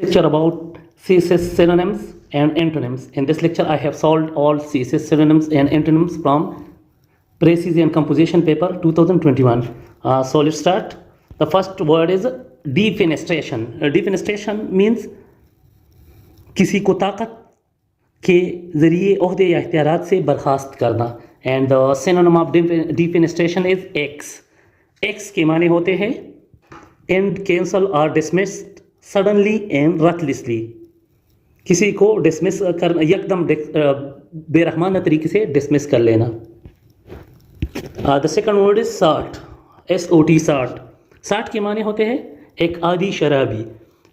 Lecture about CSS synonyms and antonyms. In this lecture, I have solved all CSS synonyms and antonyms from Precision Composition paper 2021. So let's start. The first word is defenestration. Defenestration means किसी को ताकत के ज़रिए ओहदे या इख्तियारात से बर्खास्त करना. And the synonym of defenestration is axe. Axe के माने होते हैं एंड, कैंसल और डिसमिस्ड सडनली एंड रथलेसली. किसी को डिसमिस कर एकदम बेरहमाना तरीके से डिसमिस कर लेना. द सेकंड वर्ड इज साठ. SOT साठ. साठ के माने होते हैं एक आदि शराबी.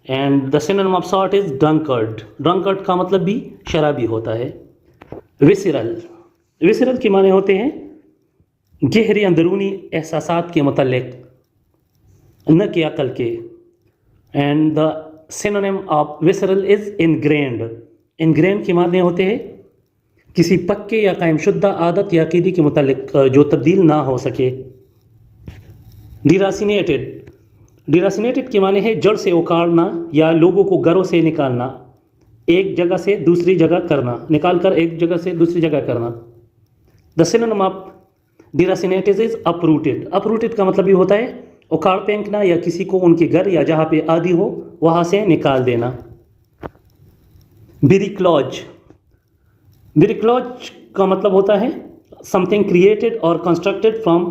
एंड द सिनोनिम ऑफ साठ इज ड्रंकर्ड. ड्रंकर्ड का मतलब भी शराबी होता है. विसरल. विसरल के माने होते हैं गहरे अंदरूनी एहसासात के मुतल्लिक, न कि अकल के. And the synonym of visceral is ingrained. Ingrained के माने होते हैं किसी पक्के या कायमशुदा आदत या अकीदे के मुतल्लिक जो तब्दील ना हो सके. डिरासिनेटेड. डिरासिनेटेड के माने है जड़ से उखाड़ना या लोगों को घरों से निकालना, एक जगह से दूसरी जगह करना, निकाल कर एक जगह से दूसरी जगह करना. The synonym of deracinated is uprooted. Uprooted का मतलब ये होता है उखाड़ फेंकना या किसी को उनके घर या जहाँ पे आदि हो वहाँ से निकाल देना. बिरिक्लॉज. बिरिक्लॉज का मतलब होता है समथिंग क्रिएटेड और constructed from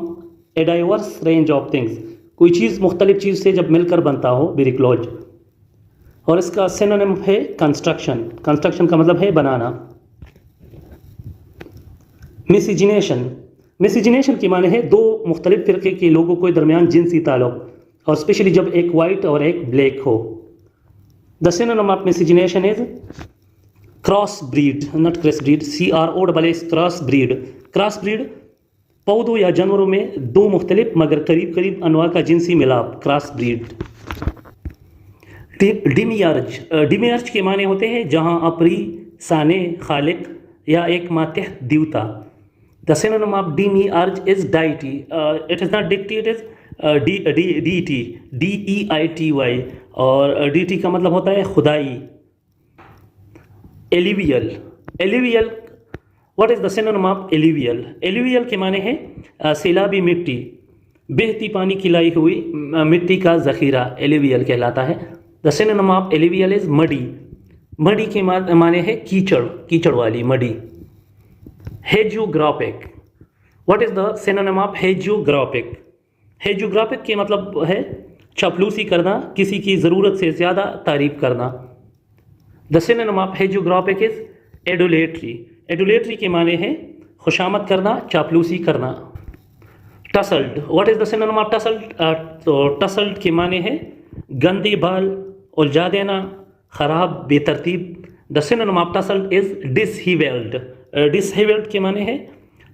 a diverse range of things. कोई चीज़ मुख्तलिफ चीज़ से जब मिलकर बनता हो, बिरिक्लॉज. और इसका सिनोनिम है कंस्ट्रक्शन. कंस्ट्रक्शन का मतलब है बनाना. मिसजिनेशन. मिसजिनेशन के माने है दो मुख्तलिफ फ़िरके के लोगों के दरमियान जिनसी ताल्लुक़, और स्पेशली जब एक वाइट और एक ब्लैक हो. The synonym of मिसजिनेशन is cross breed, not cross breed, CROSS cross breed. Cross breed पौधों या जानवरों में दो मुख्तलिफ मगर करीब करीब अनवा का जिनसी मिलाप, क्रॉस ब्रीड. डिमियार्ज. डिमियार्ज के माने होते हैं जहां अपरी साने खालिक या एक मातहत देवता. The synonym of demiurge is deity. It is not dicty, it is DEITY. DEITY. और DT का मतलब होता है खुदाई. Alluvial. Alluvial. What is the synonym of alluvial? Alluvial के माने हैं सैलाबी मिट्टी, बहती पानी की लाई हुई मिट्टी का ज़ख़ीरा एलिवियल कहलाता है. The synonym of alluvial is muddy. Muddy के माने है कीचड़, कीचड़ वाली muddy. Hagiographic. What is the synonym of hagiographic? Hagiographic के मतलब है चापलूसी करना, किसी की ज़रूरत से ज़्यादा तारीफ़ करना. The synonym of hagiographic is adulatory. Adulatory के माने हैं खुशामद करना, चापलूसी करना. Tousled. What is the synonym of tousled? तो टसल्ड के माने हैं गंदे बाल, उलझा देना, ख़राब, बेतरतीब. The synonym of tousled is dishevelled. Dishevelled के माने हैं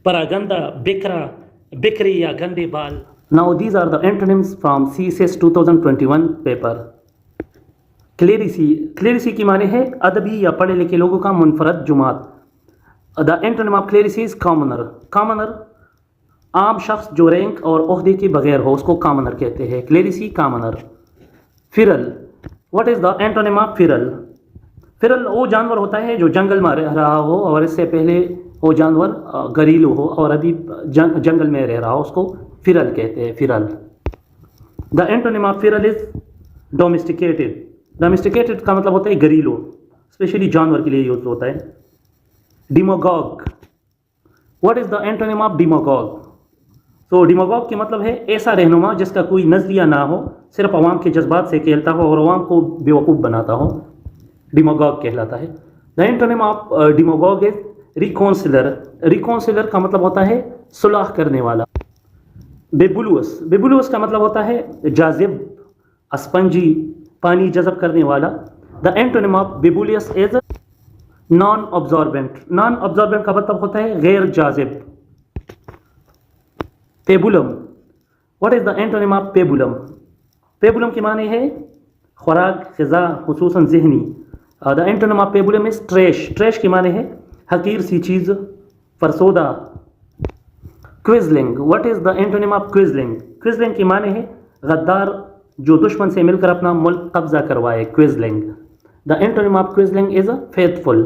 परागंदा, बिखरा, बिखरे या गंदे बाल. Now these are the antonyms from CSS 2021 paper. Clerisy. Clerisy की माने है अदबी या पढ़े लिखे लोगों का मुनफरद जुमात. The antonym of clerisy is commoner. Commoner आम शख्स जो रैंक और ओहदे के बगैर हो उसको कॉमनर कहते हैं. क्लेरिसी कॉमनर. फिरल. What is the antonym of फिरल? फिरल वो जानवर होता है जो जंगल में रह रहा हो और इससे पहले वो जानवर घरेलू हो और अभी जंगल में रह रहा हो, उसको फिरल कहते हैं. फिरल. द एंटोनिम ऑफ फिरल इज डोमेस्टिकेटेड. डोमेस्टिकेटेड का मतलब होता है घरेलू, स्पेशली जानवर के लिए यूज होता है. Demagogue. What is the antonym of demagogue? तो डिमोगॉग के मतलब है ऐसा रहनुमा जिसका कोई नज़रिया ना हो, सिर्फ अवाम के जज्बात से खेलता हो और अवाम को बेवकूफ़ बनाता हो, डिमोगॉग कहलाता है. The antonym of demagogue is reconciler. Reconciler का मतलब होता है सुलह करने वाला. बेबुलुअस. बेबुलुअस का मतलब होता है जाजिब, स्पंजी, पानी जज़ब करने वाला. The antonym of bibulous is non absorbent. Non absorbent का मतलब होता है गैर जाजिब. Pabulum. What is the antonym of pabulum? Pabulum के माने है खुराक, ग़िज़ा, खुसूसन ज़हनी. The antonym of pabulum is trash. Trash के माने है हकीर सी चीज़, फरसोदा. Quisling. What is the antonym of quisling? Quisling के माने है गद्दार जो दुश्मन से मिलकर अपना मुल्क कब्जा करवाए, quisling. The antonym of quisling is faithful.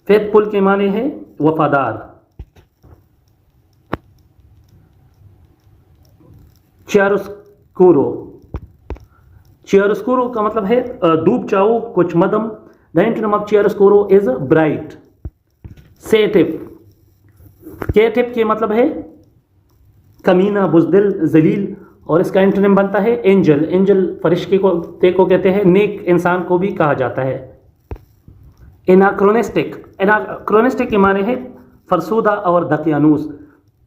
Faithful के माने हैं वफादार। चियारोस्कूरो, चियारोस्कूरो का मतलब है धूप चाऊ कुछ मदम। The antonym of chiaroscuro is bright. सेटिव, केटिव के मतलब है कमीना, बुजदिल, जलील, और इसका एंटोनिम बनता है एंजल। एंजल फरिश्ते को कहते हैं, नेक इंसान को भी कहा जाता है। एनाक्रोनिस्टिक, एनाक्रोनिस्टिक के माने हैं फरसूदा और दकियानूस।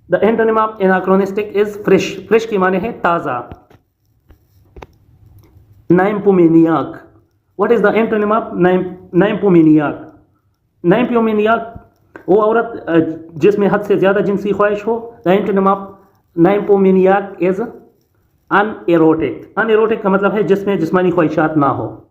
The antonym of anachronistic is fresh. Fresh के माने हैं ताज़ा। Nymphomaniac, what is the antonym of nymphomaniac? Nymphomaniac वो औरत जिसमें हद से ज़्यादा जिनसी ख्वाहिश हो। The antonym of nymphomaniac is unerotic. Unerotic का मतलब है जिसमें जिस्मानी ख्वाहिशात ना हो।